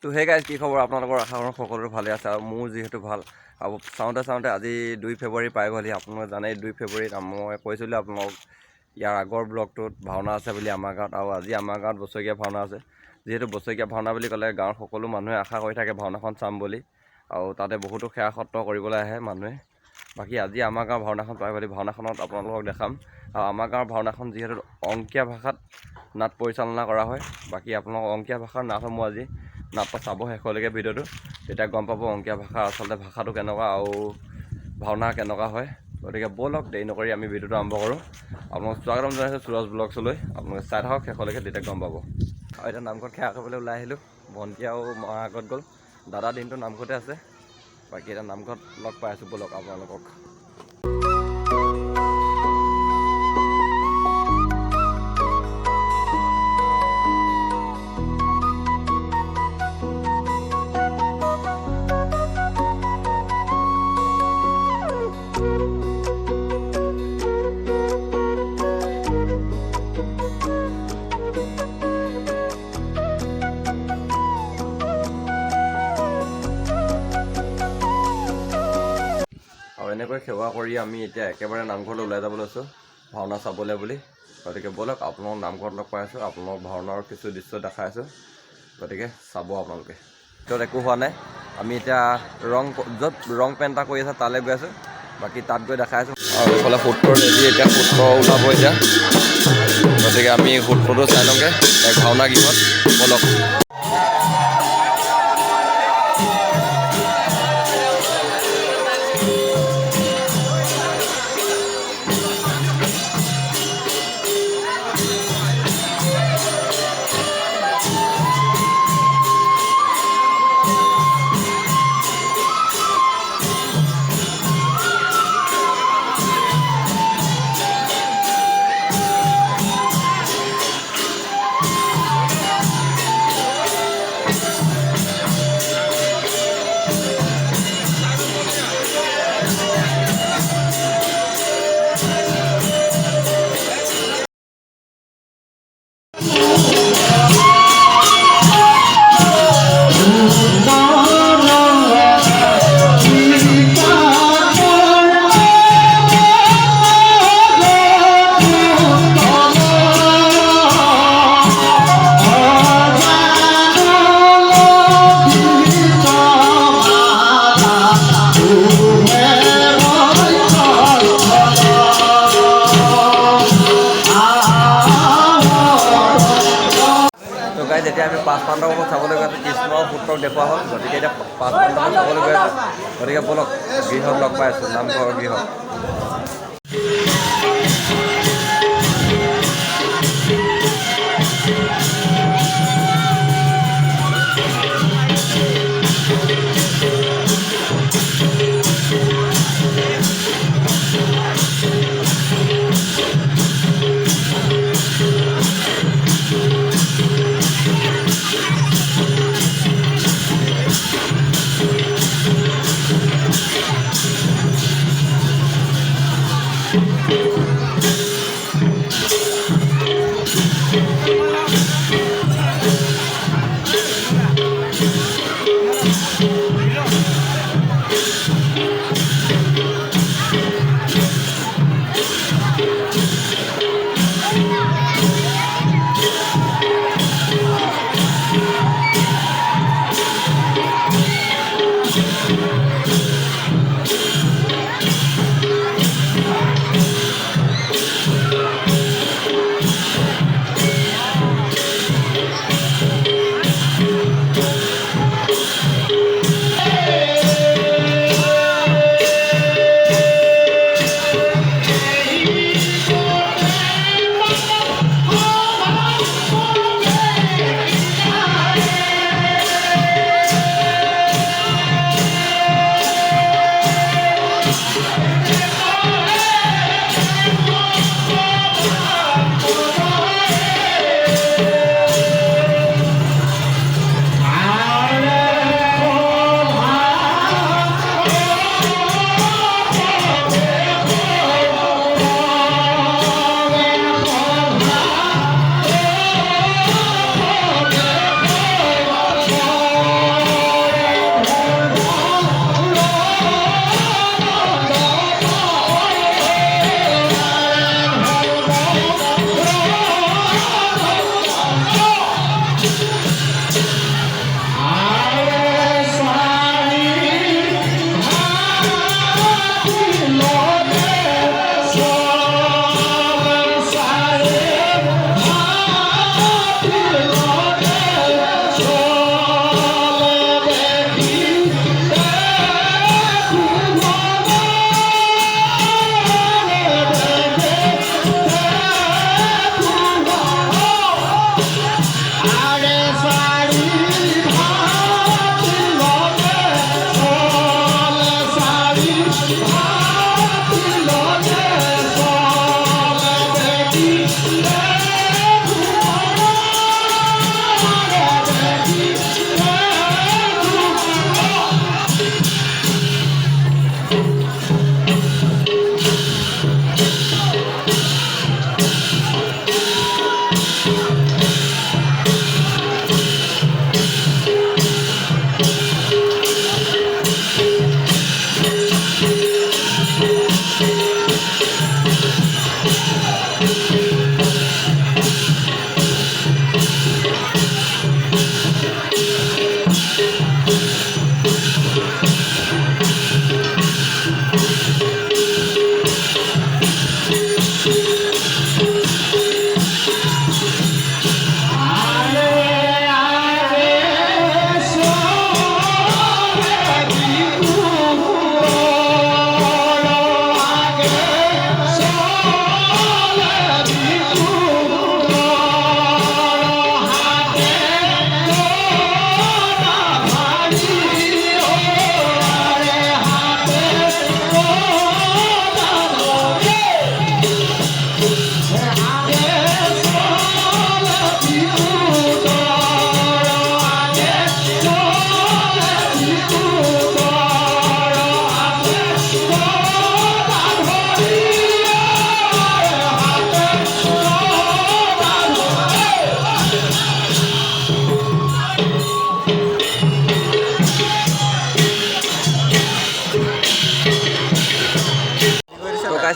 তো hey guys, কি খবৰ আপোনালোকৰ? আশা কৰোঁ সকলোৰে ভালে আছে আৰু মোৰ যিহেতু ভাল। আৰু চাওঁতে আজি 2 ফেব্ৰুৱাৰী পাই গ'লহি। আপোনালোকে জানেই 2 ফেব্ৰুৱাৰীত মই কৈছিলোঁ আপোনালোকক ইয়াৰ আগৰ ব্লগটোত ভাওনা আছে বুলি আমাৰ গাঁৱত, আৰু আজি আমাৰ গাঁৱত বছৰেকীয়া ভাওনা আছে। যিহেতু বছৰেকীয়া ভাওনা বুলি ক'লে গাঁৱৰ সকলো মানুহে আশা কৰি থাকে ভাওনাখন চাম বুলি, আৰু তাতে বহুতো সেৱা সত্ৰ কৰিবলৈ আহে মানুহে। বাকী আজি আমাৰ গাঁৱৰ ভাওনাখন পাই গ'লহি। ভাওনাখনত আপোনালোকক দেখাম। আৰু আমাৰ গাঁৱৰ ভাওনাখন যিহেতু অংকীয়া ভাষাত নাট পৰিচালনা কৰা হয়, বাকী আপোনালোকক অংকীয়া ভাষাৰ নাটসমূহ আজি নাটক চাব শেষলৈকে ভিডিঅ'টো, তেতিয়া গম পাব অংকীয়া ভাষা আচলতে ভাষাটো কেনেকুৱা আৰু ভাওনা কেনেকুৱা হয়। গতিকে ব'লক দেৰি নকৰি আমি ভিডিঅ'টো আৰম্ভ কৰোঁ। আপোনালোক স্বাগতম জনাইছোঁ সুৰজ ব্লগছলৈ। আপোনালোকে চাই থাকক শেষলৈকে, তেতিয়া গম পাব। আৰু এতিয়া নামঘৰত সেৱা কৰিবলৈ ওলাই আহিলোঁ। ভণ্টি আৰু মা আগত গ'ল, দাদা দিনটো নামঘৰতে আছে। বাকী এতিয়া নামঘৰত লগ পাই আছোঁ, ব'লক আপোনালোকক। এনেকৈ সেৱা কৰি আমি এতিয়া একেবাৰে নামঘৰলৈ ওলাই যাব লৈছোঁ ভাওনা চাবলৈ বুলি। গতিকে ব'লক আপোনালোক নামঘৰত লগ পাই আছোঁ, আপোনালোক ভাওনাৰ কিছু দৃশ্য দেখাই আছোঁ। গতিকে চাব আপোনালোকে। য'ত একো হোৱা নাই, আমি এতিয়া য'ত ৰং পেণ্টা কৰি আছে তালৈ গৈ আছোঁ। বাকী তাত গৈ দেখাই আছোঁ। আৰু এইফালে সূত্ৰ ৰেডি, এতিয়া সূত্ৰ ওলাব এতিয়া। গতিকে আমি সূত্ৰটো চাই লওঁগৈ এক ভাওনা গৃহত, ব'লক। এতিয়া আমি 5 পাণ্ডৱক চাবলৈ গৈ আছোঁ। কৃষ্ণৰ পুত্ৰক দেখুওৱা হ'ল। গতিকে এতিয়া 5 পাণ্ডৱক চাবলৈ গৈ আছোঁ। গতিকে ব'লক গৃহত লগ পাই আছোঁ, নামঘৰৰ গৃহত।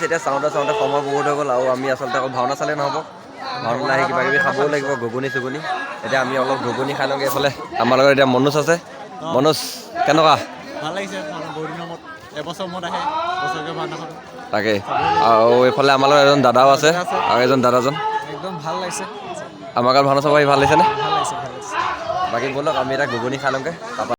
এতিয়া চাওঁতে সময় বহুত হৈ গ'ল আৰু আমি আচলতে আকৌ ভাওনা চালে নহ'ব ভাওনালৈ আহি কিবা কিবি খাবও লাগিব ঘুগুনি চুগুনি এতিয়া আমি অলপ ঘুগুনি খাই লওঁগৈ এইফালে আমাৰ লগত এতিয়া মনোজ আছে মনোজ কেনেকুৱা ভাল লাগিছে বহুত দিনৰ মূৰত এবছৰ মূৰত আহে বছৰকৈ ভাওনাখন তাকে আৰু এইফালে আমাৰ লগত এজন দাদাও আছে আৰু এজন দাদাজন একদম ভাল লাগিছে আমাৰ গাঁৱত ভাওনা চাব আহি ভাল লাগিছেনে ভাল লাগিছে বাকী ব'লক আমি এতিয়া ঘুগুনি খাই লওঁগৈ তাৰপৰা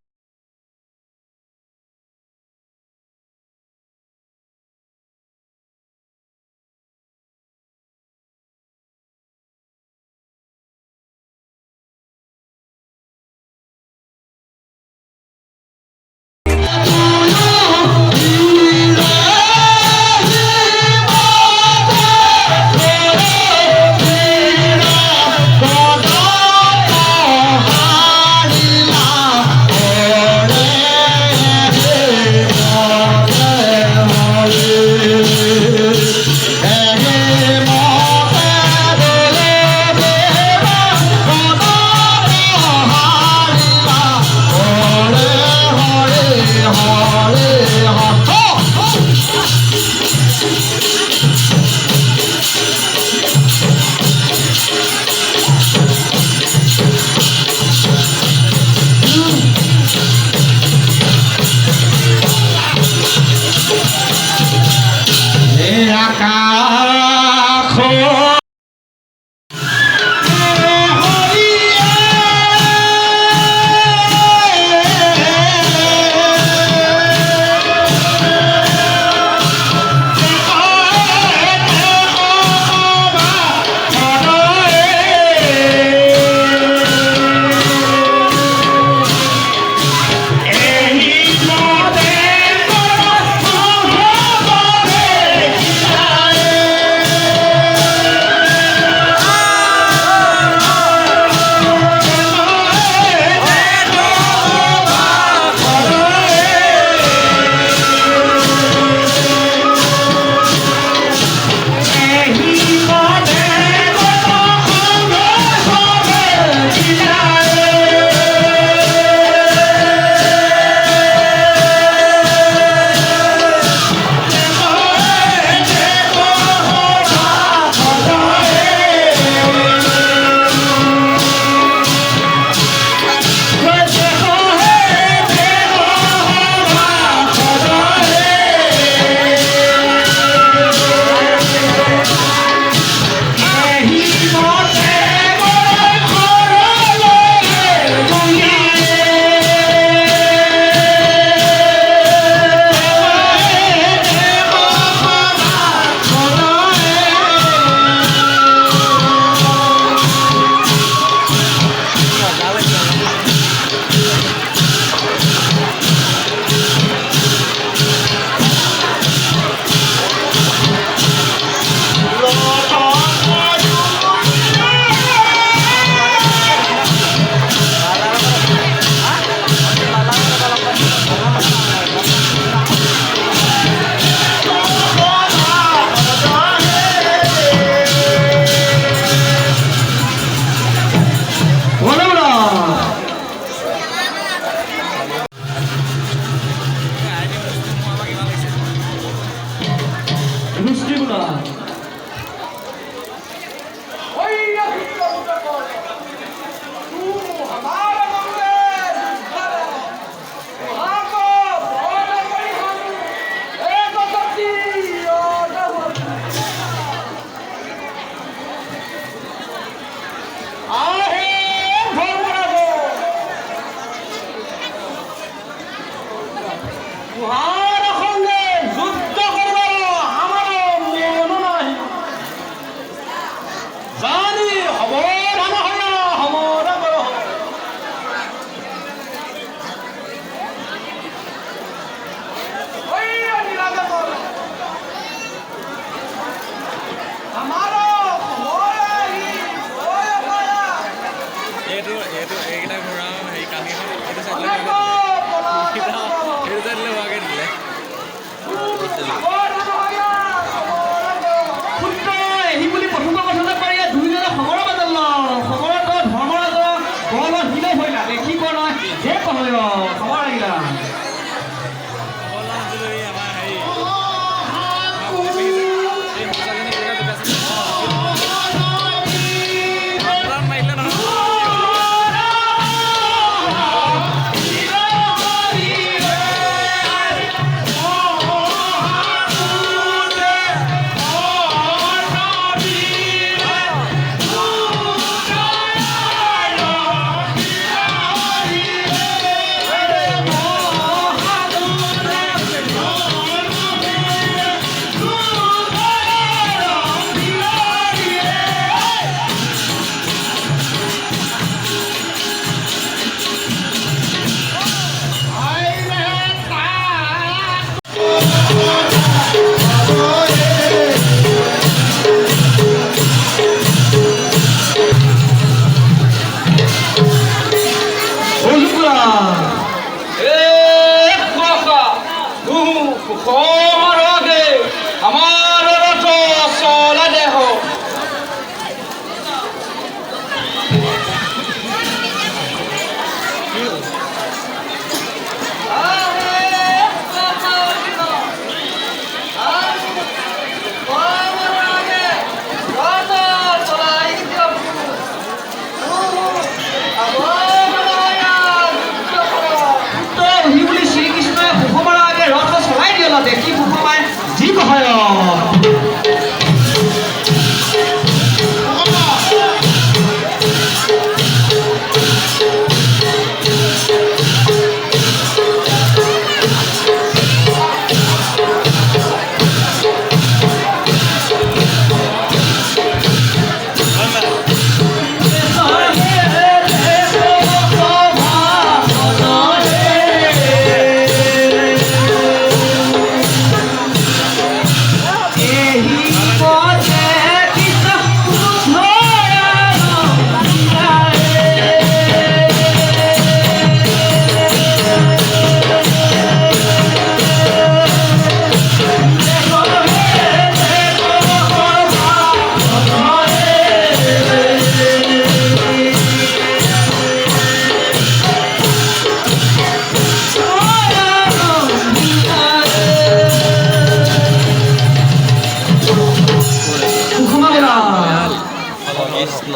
কৃষ্ণ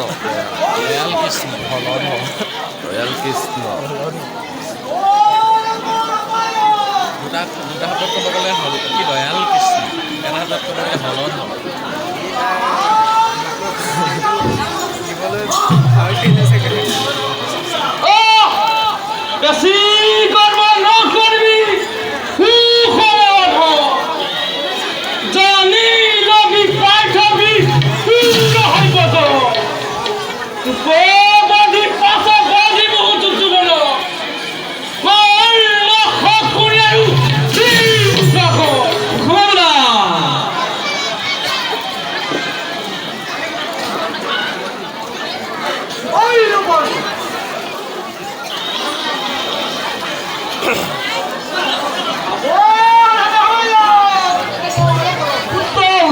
দয়াল কৃষ্ণ হলন দয়াল কৃষ্ণ দুটা হাতত ক'ব গ'লে হল কি দয়াল কৃষ্ণ এটা হাতত ক'ব গ'লে হলন বেশি কর্ম নকরবি সুখবর জানি লবি পাঠাবি হইব তো বদি পাশা বদি বহুত জীবন লক্ষ করি আৰু খবৰা ওই ৰকম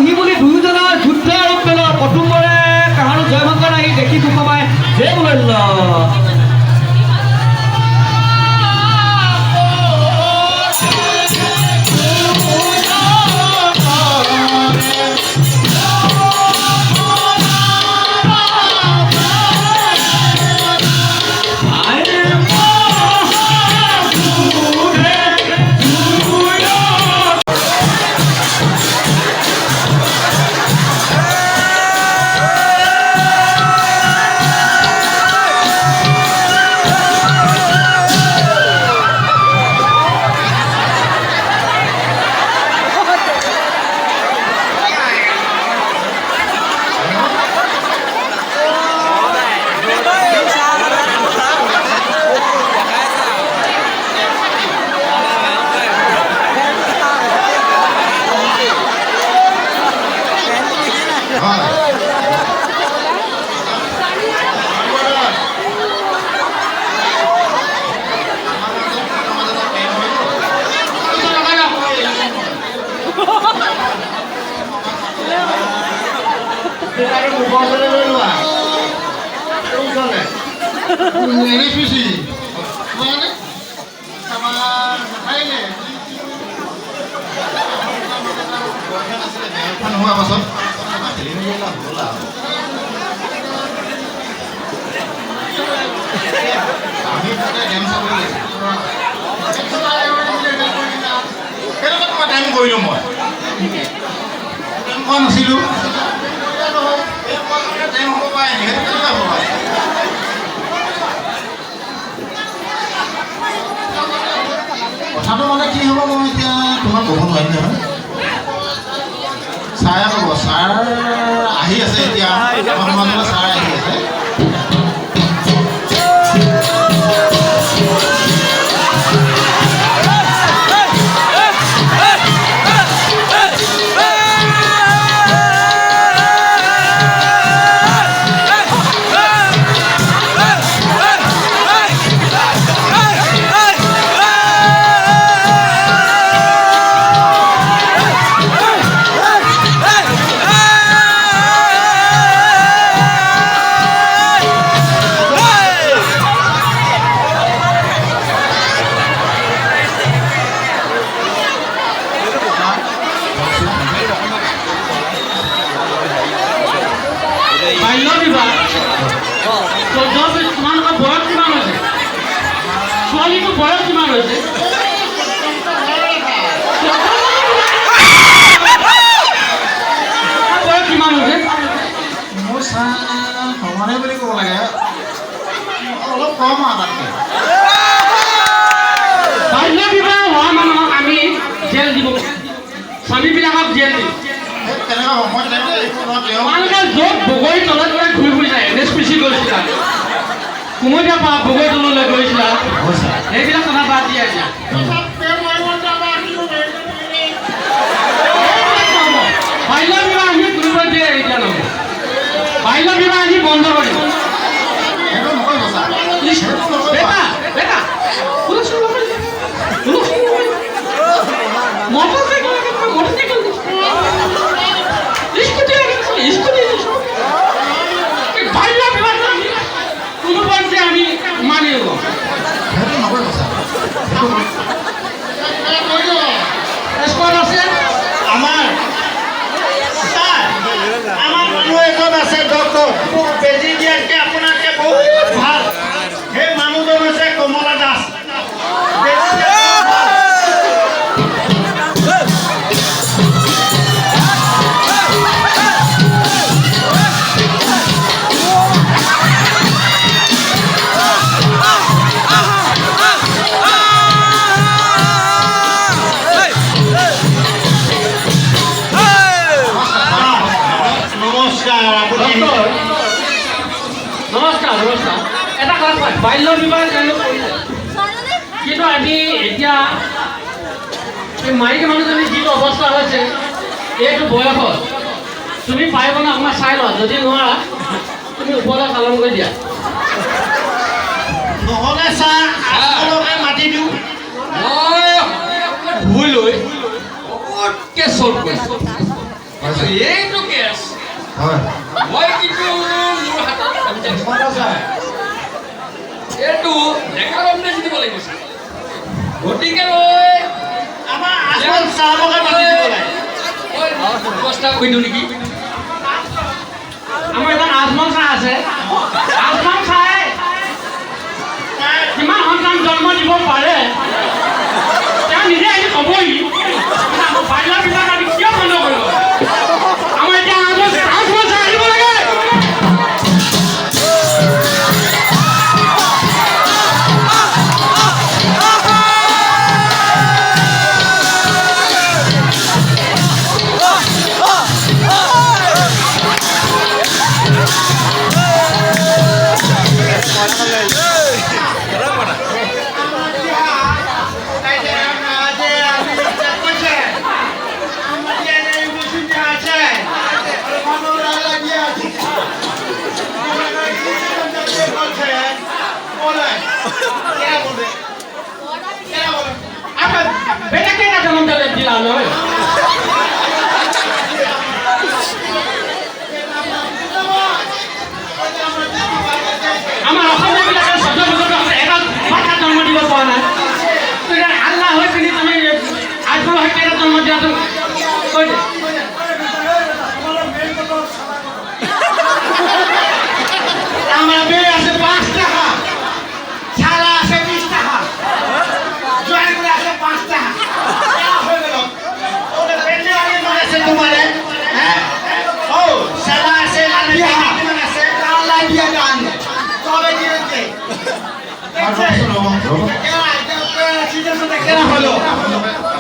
সি বুলি দুয়োজনৰ যুদ্ধ আৰু পেলৰ কুটুম্বৰে কাহাৰো জয়মংগল আহি দেখি দুখমাই জয় মূল্য কৰিলোঁ মই কোৱা নাছিলোঁ কথাটো মানে কি হ'ব মই এতিয়া তোমাক ক'ব নোৱাৰিম নহয় ছাৰে ক'ব ছাৰ আহি আছে এতিয়া ছাৰ আহি আছে স্বামীবিলাকক জেল দিম তোমালোকে য'ত বগৰী তলত ঘূৰি ফুৰিছা NSPC গৈছিলা কুমতীয়া পৰা বগৰী তললৈ গৈছিলা সেইবিলাক কথা বাদ দিয়া এতিয়া বাল্য বিবাহ আমি কোনোবা দিয়ে এতিয়া নহ'ব বাল্য বিবাহ আমি বন্ধ কৰিম বেটা বেটা মটৰচাইকেল স্কুটি বাল্য বিবাহ কোনোবা যে আমি মানি লওঁ আছে আমাৰ মানুহ এজন আছে ডক্টৰ অৱস্থা এটা কথা কয় বাল্য বিবাহ তেওঁলোক কৰিছে কিন্তু আমি এতিয়া এই মাইকী মানুহজনী যিটো অৱস্থা হৈছে এইটো বয়সত তুমি পাৰিবনে অকণমান চাই লোৱা যদি নোৱাৰা তুমি ওপৰলৈ চালন কৰি দিয়া নহ'লে ছাৰ আপোনালোকে মাতি দিওঁ মই ভুল লৈ ক'তকৈ চল্ভ কৰিছোঁ এইটো কেছ হয় মই কিন্তু মোৰ হাতত এইটো ডেকাৰমনে জিতিব লাগিব গতিকে লৈ আমাৰ আচল ছাৰকে মাতি দিব লাগে ব্যৱস্থা কৰি দিওঁ নেকি আমাৰ এটা আজমল চাহ আছে আজমল চাহে কিমান সন্তান জন্ম দিব পাৰে তেওঁ নিজে আহি ক'বই আমাৰ বাল্য বিবাহ আমি কিয় বন্ধ কৰিব আমাৰ এতিয়া আজমল চাহ আহিব লাগে बेटा क्या जन्म दिला আমাৰ অসমীয়া বিলাকে সহ্য বছৰ এটা ভাষা জন্ম দিব পৰা নাই আল্লাহ হৈ পিনি তুমি আজমল হৈ কেইটা জন্ম দিয়াচোন কৈ দে আমার মেয়ে আছে 5 টাকা ছালা আছে 20 টাকা জয়েন করে আছে 5 টাকা হয়ে গেল ওটা বেঁচে আগে মারেছে তোমারে হ্যাঁ ও ছালা আছে মানে কিমান আছে আল্লাহ দিয়া দান তবে দিতে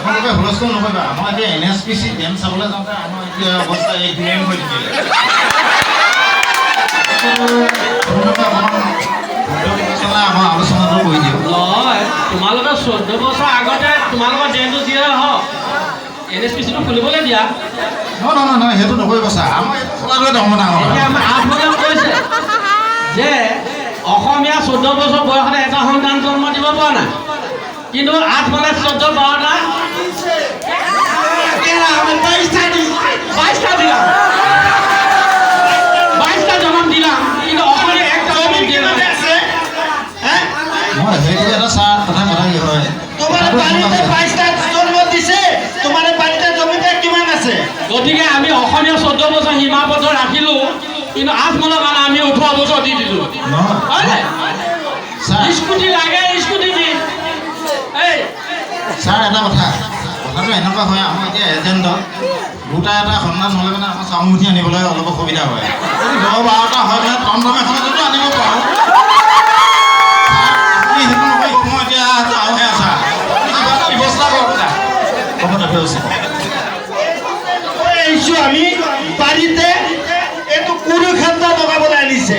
আপোনালোকে হুলস্থুল নকৰিবা আমাৰ এতিয়া NSPC ডেম চাবলৈ যাওঁতে আমাৰ এতিয়া অৱস্থা এই ডিলেম হৈ থাকিলে আমাৰ আলোচনাটো কৰি দিওঁ নহয় তোমালোকে 14 বছৰ আগতে তোমালোকৰ ডেমটো দিয়ে হওক NSPCটো খুলিবলৈ দিয়া নহয় সেইটো নকৰিব ছাৰ আমাৰ এইটো খোলাটোৱে ডাঙৰ এতিয়া আমাৰ আজমলে কৈছে যে অসমীয়া 14 বছৰ বয়সতে এটা সন্তান জন্ম দিব পৰা নাই কিন্তু আজমলে 14 12টা 22টা দিলাম 22টা জন্ম দিলাম কিন্তু অসমীয়া একটা জন্ম দিয়ে নাই মই সেইটো এটা ছাৰ কথা কি হয় তোমাৰ বাড়িতে 22টা জন্ম দিছে তোমাৰ বাড়িতে জমিতে কিমান আছে গতিকে আমি অসমীয়া 14 বছৰ সীমাবদ্ধ ৰাখিলো কিন্তু আজমলৰ কাৰণে আমি 18 বছৰ দি দিলো হয় নাই ছাৰ স্কুটি লাগে স্কুটি দি এই ছাৰ এটা কথাটো এনেকুৱা হয় আমাৰ এতিয়া এজেণ্টত দুটা এটা সন্ধান হ'লে মানে আমাৰ চাউলমুঠি আনিবলৈ অলপ অসুবিধা হয় 10-12টা হয় মানে টমটম এখনতো আনিব পাৰোঁ আপুনি সেইটো নকৰি মই এতিয়া আহে ছাৰ কিবা এটা ব্যৱস্থা কৰক ছাৰ হ'ব ব্যৱস্থা এইছো আমি বাড়িতে এইটো কুৰুক্ষেত্ৰ লগাবলৈ আনিছে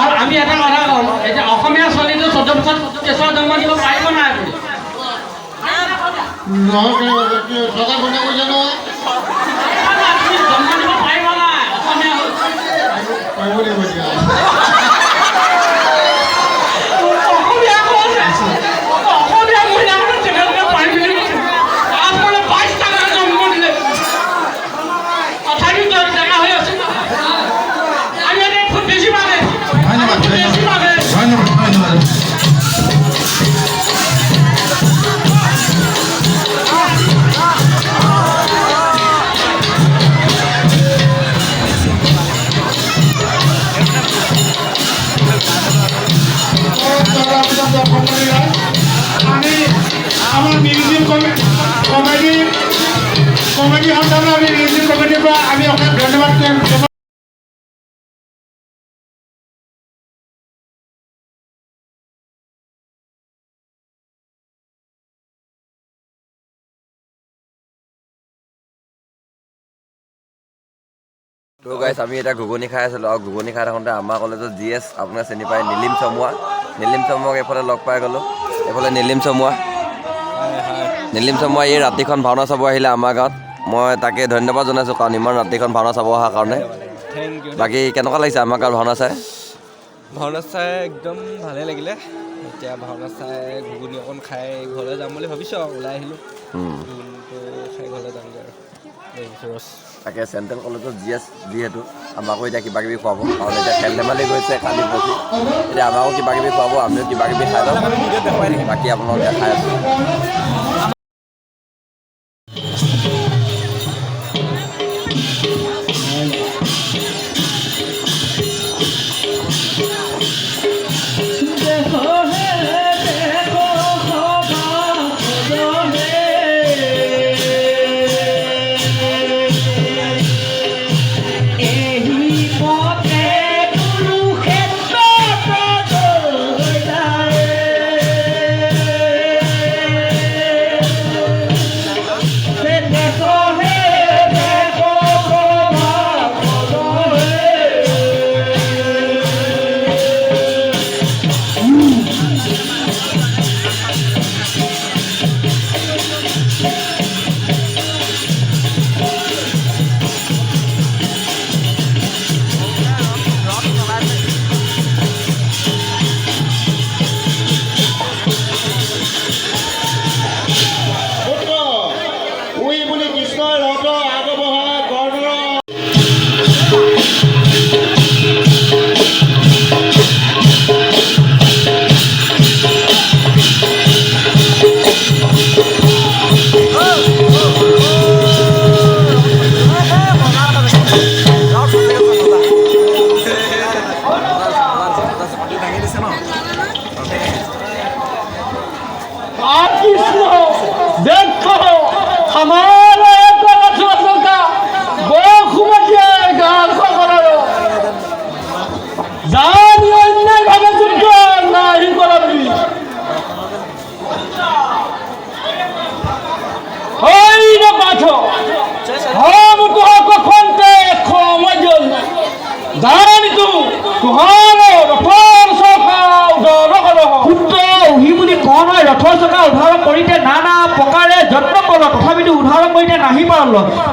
আৰু আমি এটা কথা কম এতিয়া অসমীয়া ছোৱালীটো 14 বছৰ কেঁচুৱা জন্ম দিব পাৰিব নাই বুলি টকা কোনে কৈছে নহয় তুমি জন্ম দিব পাৰিব নাই অসমীয়া পাৰিব লাগিব এতিয়া অসমীয়া কৈছে অসমীয়া মহিলাসকলে যেনেকৈ পাৰিব বুলি আজমলে 22 টাকা জন্ম দিলে তথাপিও ডেকা হৈ আছে আমি এতিয়া খুব বেছি মানে ধন্যবাদ বেছি মানে ধন্যবাদ আমি আমার মিউজিক কমেডি সন্ধানে আমি মিউজিক কমেডিৰ পৰা আমি অশেষ ধন্যবাদ তো গাইছ আমি এতিয়া ঘুগুনি খাই আছিলোঁ আৰু ঘুগুনি খাই থাকোঁতে আমাৰ কলেজত GS আপোনাৰ চিনি পায় নীলিম চমুৱাক এইফালে লগ পাই গ'লোঁ। এইফালে নীলিম চমুৱা এই ৰাতিখন ভাওনা চাব আহিলে আমাৰ গাঁৱত। মই তাকে ধন্যবাদ জনাইছোঁ কাৰণ ইমান ৰাতিখন ভাওনা চাব অহাৰ কাৰণে। Thank you. বাকী কেনেকুৱা লাগিছে আমাৰ গাঁৱত ভাওনা চাই? ভাওনা চাই একদম ভালেই লাগিলে। এতিয়া ভাওনা চাই ঘুগুনি অকণ খাই ঘৰলৈ যাম বুলি ভাবিছোঁ আৰু ওলাই আহিলোঁ। ঘুগুনিটো খাই ঘৰলৈ যামগৈ আৰু দেখিছোঁ ৰছ। তাকে চেণ্ট্ৰেল কলেজত GS যিহেতু আমাকো এতিয়া কিবা কিবি খুৱাব কাৰণ এতিয়া খেল ধেমালি গৈছে কালি পৰহি। এতিয়া আমাকো কিবা কিবি খুৱাব, আমিও কিবা কিবি খাই লওঁ। বাকী আপোনালোক দেখাই আছোঁ।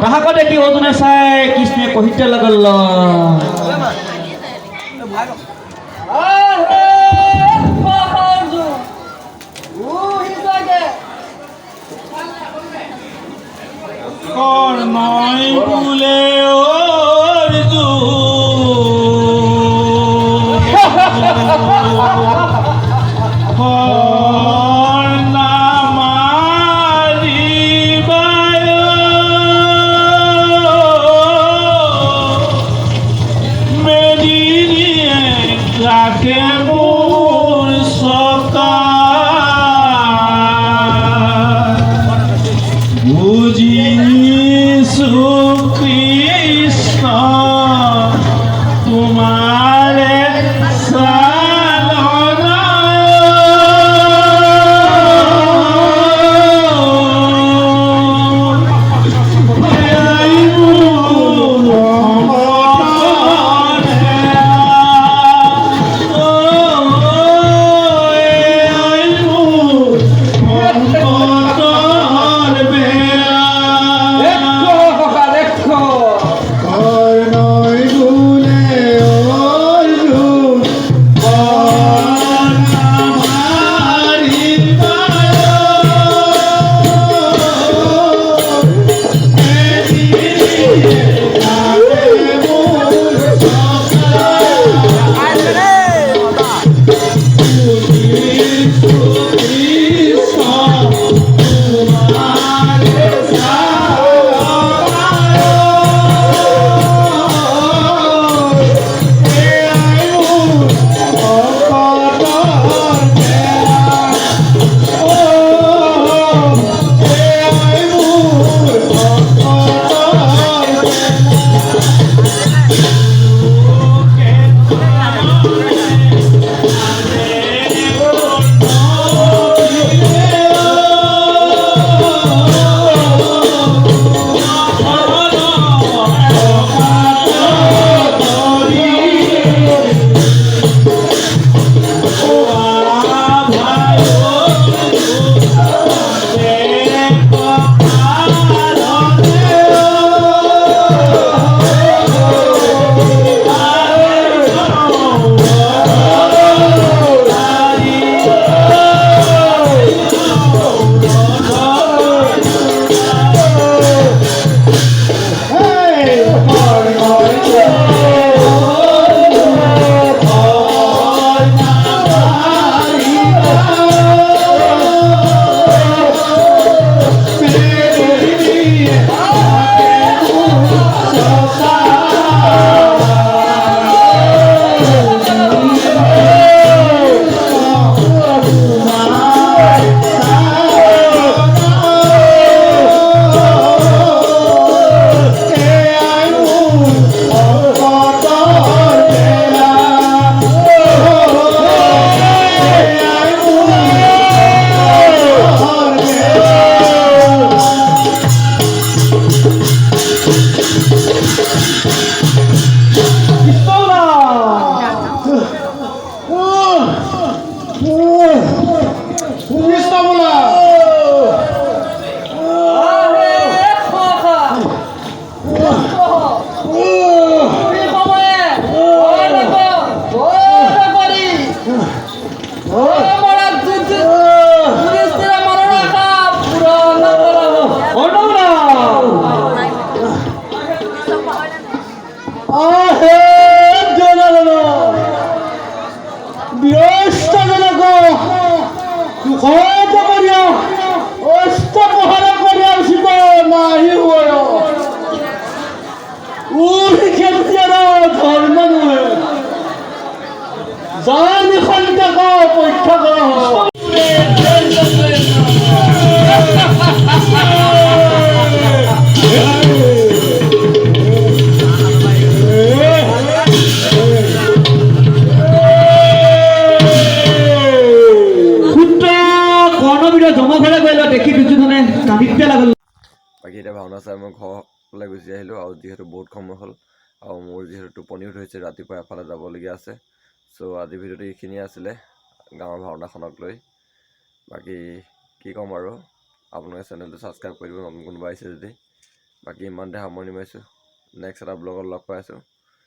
তাহাকো দেখি ওজনে চাই কৃষ্ণে কহিতে লাগল কৰ্ণই বোলে কৰ্ণই বোলে তমৰ ঘৰে গৈ লওঁ দেখি দুজনে কান্দি পেলাব। বাকী এতিয়া ভাওনা চাই মই ঘৰলৈ গুচি আহিলোঁ আৰু যিহেতু বহুত সময় হ'ল আৰু মোৰ যিহেতু টোপনিও ধৰিছে ৰাতিপুৱা এফালে যাবলগীয়া আছে চ' আজিৰ ভিডিঅ'টো এইখিনিয়ে আছিলে গাঁৱৰ ভাওনাখনক লৈ বাকী কি ক'ম আৰু আপোনালোকে চেনেলটো ছাবস্ক্ৰাইব কৰি দিব নতুন কোনোবা আহিছে যদি বাকী ইমানতে সামৰণি মাৰিছোঁ নেক্সট এটা ব্লগত লগ পাই আছোঁ